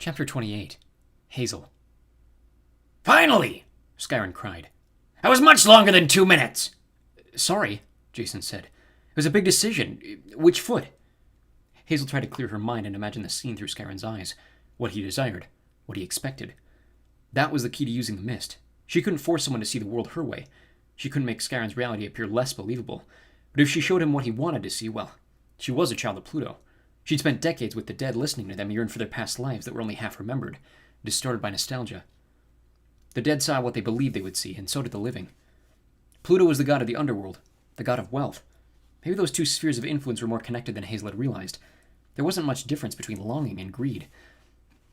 Chapter 28. Hazel. "Finally!" Skyron cried. "That was much longer than 2 minutes!" Sorry, Jason said. It was a big decision. Which foot? Hazel tried to clear her mind and imagine the scene through Skyron's eyes. What he desired. What he expected. That was the key to using the mist. She couldn't force someone to see the world her way. She couldn't make Skyron's reality appear less believable. But if she showed him what he wanted to see, well, she was a child of Pluto. She'd spent decades with the dead listening to them yearn for their past lives that were only half remembered, distorted by nostalgia. The dead saw what they believed they would see, and so did the living. Pluto was the god of the underworld, the god of wealth. Maybe those two spheres of influence were more connected than Hazel had realized. There wasn't much difference between longing and greed.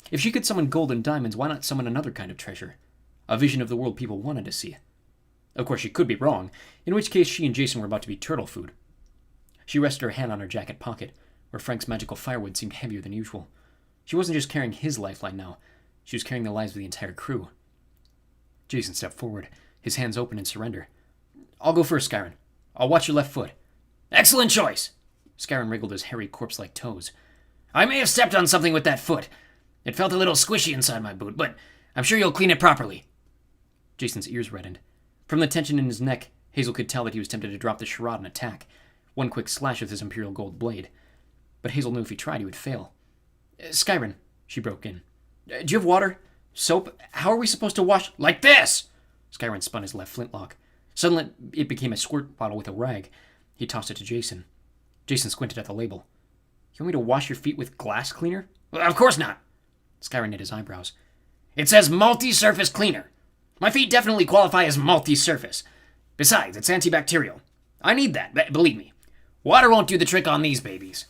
If she could summon gold and diamonds, why not summon another kind of treasure? A vision of the world people wanted to see. Of course, she could be wrong, in which case she and Jason were about to be turtle food. She rested her hand on her jacket pocket, where Frank's magical firewood seemed heavier than usual. She wasn't just carrying his lifeline now. She was carrying the lives of the entire crew. Jason stepped forward, his hands open in surrender. I'll go first, Skyron. I'll watch your left foot. "Excellent choice!" Skyron wriggled his hairy corpse-like toes. "I may have stepped on something with that foot. It felt a little squishy inside my boot, but I'm sure you'll clean it properly." Jason's ears reddened. From the tension in his neck, Hazel could tell that he was tempted to drop the charade and attack. One quick slash with his imperial gold blade. But Hazel knew if he tried, he would fail. Skyron, she broke in. Do you have water? Soap? How are we supposed to wash? "Like this!" Skyron spun his left flintlock. Suddenly, it became a squirt bottle with a rag. He tossed it to Jason. Jason squinted at the label. You want me to wash your feet with glass cleaner? "Well, of course not." Skyron knit his eyebrows. "It says multi-surface cleaner. My feet definitely qualify as multi-surface. Besides, it's antibacterial. I need that, believe me. Water won't do the trick on these babies."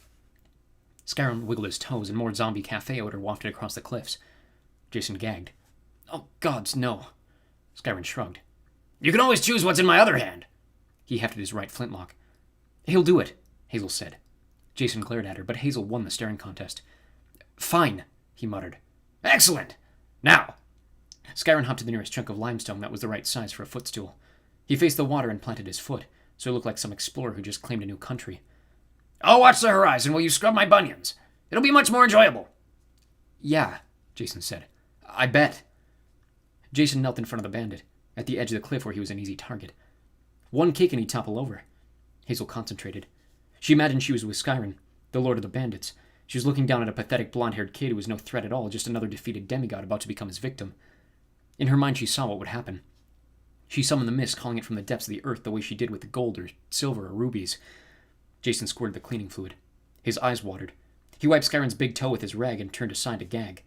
Skyron wiggled his toes and more zombie cafe odor wafted across the cliffs. Jason gagged. Oh, gods, no. Skyron shrugged. "You can always choose what's in my other hand." He hefted his right flintlock. He'll do it, Hazel said. Jason glared at her, but Hazel won the staring contest. Fine, he muttered. "Excellent. Now." Skyron hopped to the nearest chunk of limestone that was the right size for a footstool. He faced the water and planted his foot, so he looked like some explorer who just claimed a new country. "I'll watch the horizon while you scrub my bunions. It'll be much more enjoyable." Yeah, Jason said. I bet. Jason knelt in front of the bandit, at the edge of the cliff where he was an easy target. One kick and he'd topple over. Hazel concentrated. She imagined she was with Skyron, the lord of the bandits. She was looking down at a pathetic blonde-haired kid who was no threat at all, just another defeated demigod about to become his victim. In her mind she saw what would happen. She summoned the mist, calling it from the depths of the earth the way she did with the gold or silver or rubies. Jason squirted the cleaning fluid. His eyes watered. He wiped Skyron's big toe with his rag and turned aside to gag.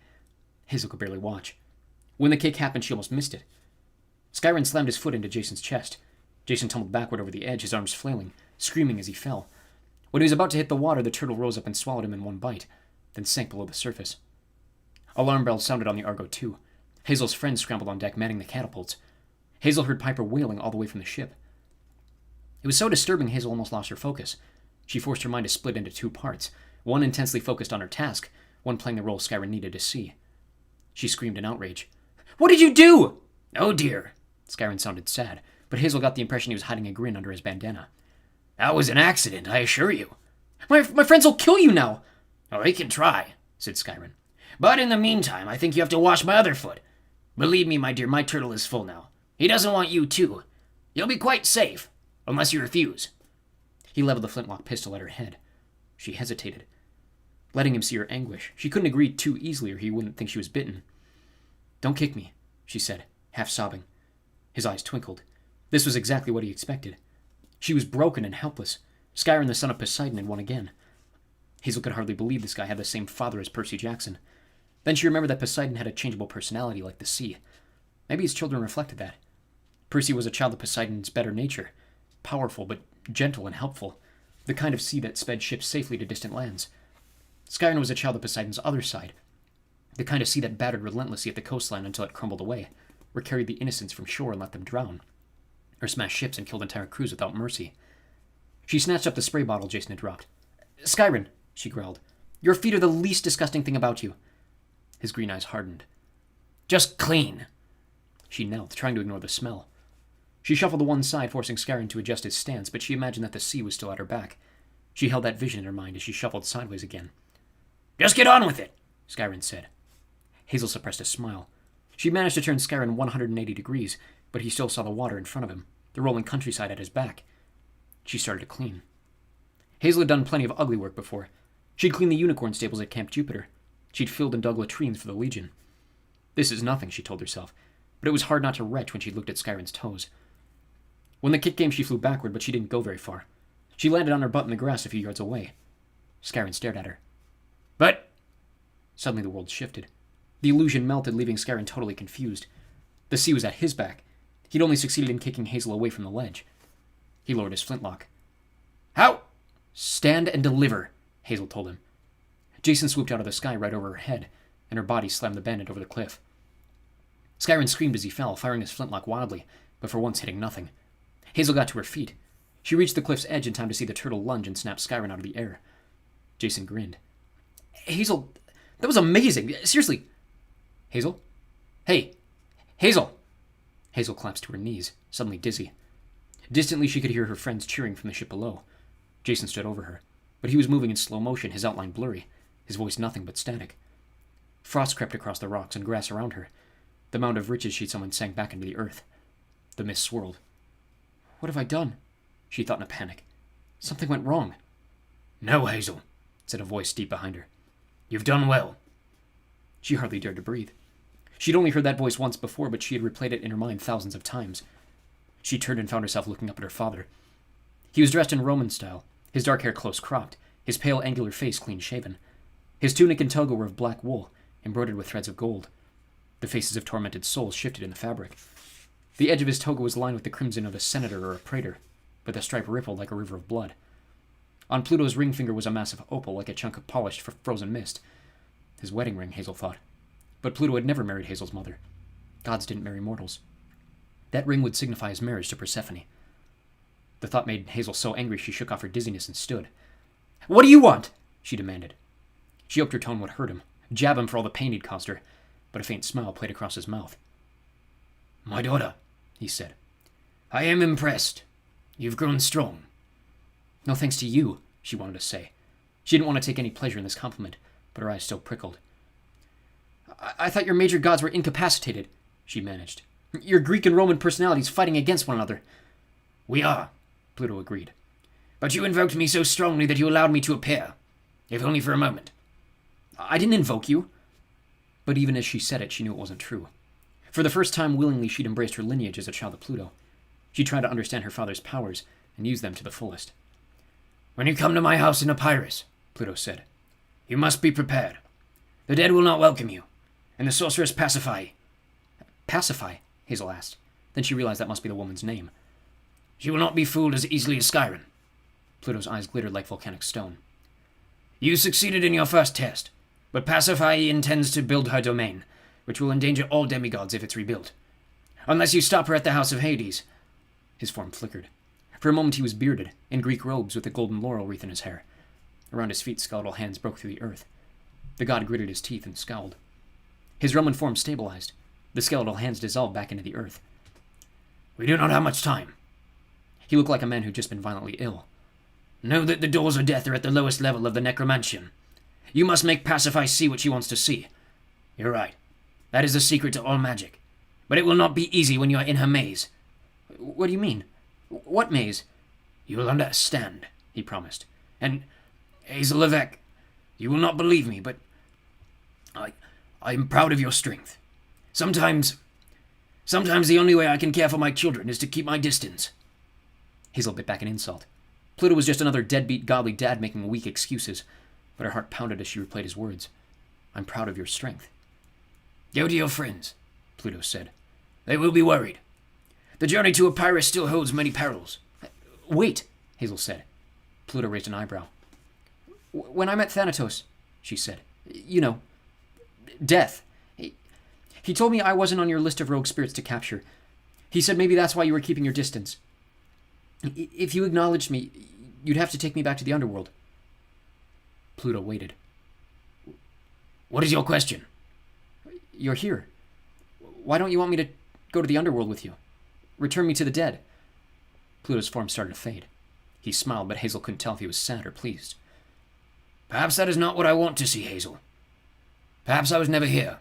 Hazel could barely watch. When the kick happened, she almost missed it. Skyron slammed his foot into Jason's chest. Jason tumbled backward over the edge, his arms flailing, screaming as he fell. When he was about to hit the water, the turtle rose up and swallowed him in one bite, then sank below the surface. Alarm bells sounded on the Argo, too. Hazel's friends scrambled on deck, manning the catapults. Hazel heard Piper wailing all the way from the ship. It was so disturbing Hazel almost lost her focus. She forced her mind to split into two parts, one intensely focused on her task, one playing the role Skyron needed to see. She screamed in outrage. What did you do? "Oh dear." Skyron sounded sad, but Hazel got the impression he was hiding a grin under his bandana. "That was an accident, I assure you." My friends will kill you now. "Oh, they can try," said Skyron. "But in the meantime, I think you have to wash my other foot. Believe me, my dear, my turtle is full now. He doesn't want you too. You'll be quite safe, unless you refuse." He leveled the flintlock pistol at her head. She hesitated. Letting him see her anguish, she couldn't agree too easily or he wouldn't think she was bitten. Don't kick me, she said, half sobbing. His eyes twinkled. This was exactly what he expected. She was broken and helpless. Skyron, the son of Poseidon, had won again. Hazel could hardly believe this guy had the same father as Percy Jackson. Then she remembered that Poseidon had a changeable personality like the sea. Maybe his children reflected that. Percy was a child of Poseidon's better nature, powerful but gentle and helpful, the kind of sea that sped ships safely to distant lands. Skyron was a child of Poseidon's other side, the kind of sea that battered relentlessly at the coastline until it crumbled away, or carried the innocents from shore and let them drown, or smashed ships and killed entire crews without mercy. She snatched up the spray bottle Jason had dropped. Skyron, she growled, your feet are the least disgusting thing about you. His green eyes hardened. Just clean. She knelt, trying to ignore the smell. She shuffled to one side, forcing Skyron to adjust his stance, but she imagined that the sea was still at her back. She held that vision in her mind as she shuffled sideways again. Just get on with it, Skyron said. Hazel suppressed a smile. She managed to turn Skyron 180 degrees, but he still saw the water in front of him, the rolling countryside at his back. She started to clean. Hazel had done plenty of ugly work before. She'd cleaned the unicorn stables at Camp Jupiter. She'd filled and dug latrines for the Legion. This is nothing, she told herself, but it was hard not to retch when she looked at Skyron's toes. When the kick came, she flew backward, but she didn't go very far. She landed on her butt in the grass a few yards away. Skyron stared at her. But... Suddenly the world shifted. The illusion melted, leaving Skyron totally confused. The sea was at his back. He'd only succeeded in kicking Hazel away from the ledge. He lowered his flintlock. How? Stand and deliver, Hazel told him. Jason swooped out of the sky right over her head, and her body slammed the bandit over the cliff. Skyron screamed as he fell, firing his flintlock wildly, but for once hitting nothing. Hazel got to her feet. She reached the cliff's edge in time to see the turtle lunge and snap Skyron out of the air. Jason grinned. Hazel, that was amazing. Seriously. Hazel? Hey, Hazel! Hazel collapsed to her knees, suddenly dizzy. Distantly, she could hear her friends cheering from the ship below. Jason stood over her, but he was moving in slow motion, his outline blurry, his voice nothing but static. Frost crept across the rocks and grass around her. The mound of riches she'd summoned sank back into the earth. The mist swirled. What have I done? She thought in a panic. Something went wrong. No, Hazel, said a voice deep behind her. You've done well. She hardly dared to breathe. She'd only heard that voice once before, but she had replayed it in her mind thousands of times. She turned and found herself looking up at her father. He was dressed in Roman style, his dark hair close cropped, his pale angular face clean-shaven. His tunic and toga were of black wool, embroidered with threads of gold. The faces of tormented souls shifted in the fabric. The edge of his toga was lined with the crimson of a senator or a praetor, but the stripe rippled like a river of blood. On Pluto's ring finger was a massive opal, like a chunk of polished frozen mist. His wedding ring, Hazel thought. But Pluto had never married Hazel's mother. Gods didn't marry mortals. That ring would signify his marriage to Persephone. The thought made Hazel so angry she shook off her dizziness and stood. What do you want? She demanded. She hoped her tone would hurt him, jab him for all the pain he'd caused her, but a faint smile played across his mouth. My daughter, he said. I am impressed. You've grown strong. No thanks to you, she wanted to say. She didn't want to take any pleasure in this compliment, but her eyes still prickled. I thought your major gods were incapacitated, she managed. Your Greek and Roman personalities fighting against one another. We are, Pluto agreed. But you invoked me so strongly that you allowed me to appear, if only for a moment. I didn't invoke you. But even as she said it, she knew it wasn't true. For the first time willingly, she'd embraced her lineage as a child of Pluto. She tried to understand her father's powers and use them to the fullest. When you come to my house in Epirus, Pluto said, you must be prepared. The dead will not welcome you, and the sorceress Pacify. Pacify? Hazel asked. Then she realized that must be the woman's name. She will not be fooled as easily as Skyron. Pluto's eyes glittered like volcanic stone. You succeeded in your first test, but Pacify intends to build her domain, which will endanger all demigods if it's rebuilt. Unless you stop her at the House of Hades. His form flickered. For a moment he was bearded, in Greek robes with a golden laurel wreath in his hair. Around his feet, skeletal hands broke through the earth. The god gritted his teeth and scowled. His Roman form stabilized. The skeletal hands dissolved back into the earth. We do not have much time. He looked like a man who'd just been violently ill. Know that the doors of death are at the lowest level of the necromantian. You must make Pacify see what she wants to see. You're right. That is the secret to all magic. But it will not be easy when you are in her maze. What do you mean? What maze? You will understand, he promised. And, Hazel Levesque, you will not believe me, but I am proud of your strength. Sometimes the only way I can care for my children is to keep my distance. Hazel bit back an insult. Pluto was just another deadbeat godly dad making weak excuses, but her heart pounded as she replayed his words. I'm proud of your strength. Go to your friends, Pluto said. They will be worried. The journey to Epirus still holds many perils. Wait, Hazel said. Pluto raised an eyebrow. When I met Thanatos, she said, you know, Death. He told me I wasn't on your list of rogue spirits to capture. He said maybe that's why you were keeping your distance. If you acknowledged me, you'd have to take me back to the underworld. Pluto waited. What is your question? You're here. Why don't you want me to go to the underworld with you? Return me to the dead. Pluto's form started to fade. He smiled, but Hazel couldn't tell if he was sad or pleased. Perhaps that is not what I want to see, Hazel. Perhaps I was never here.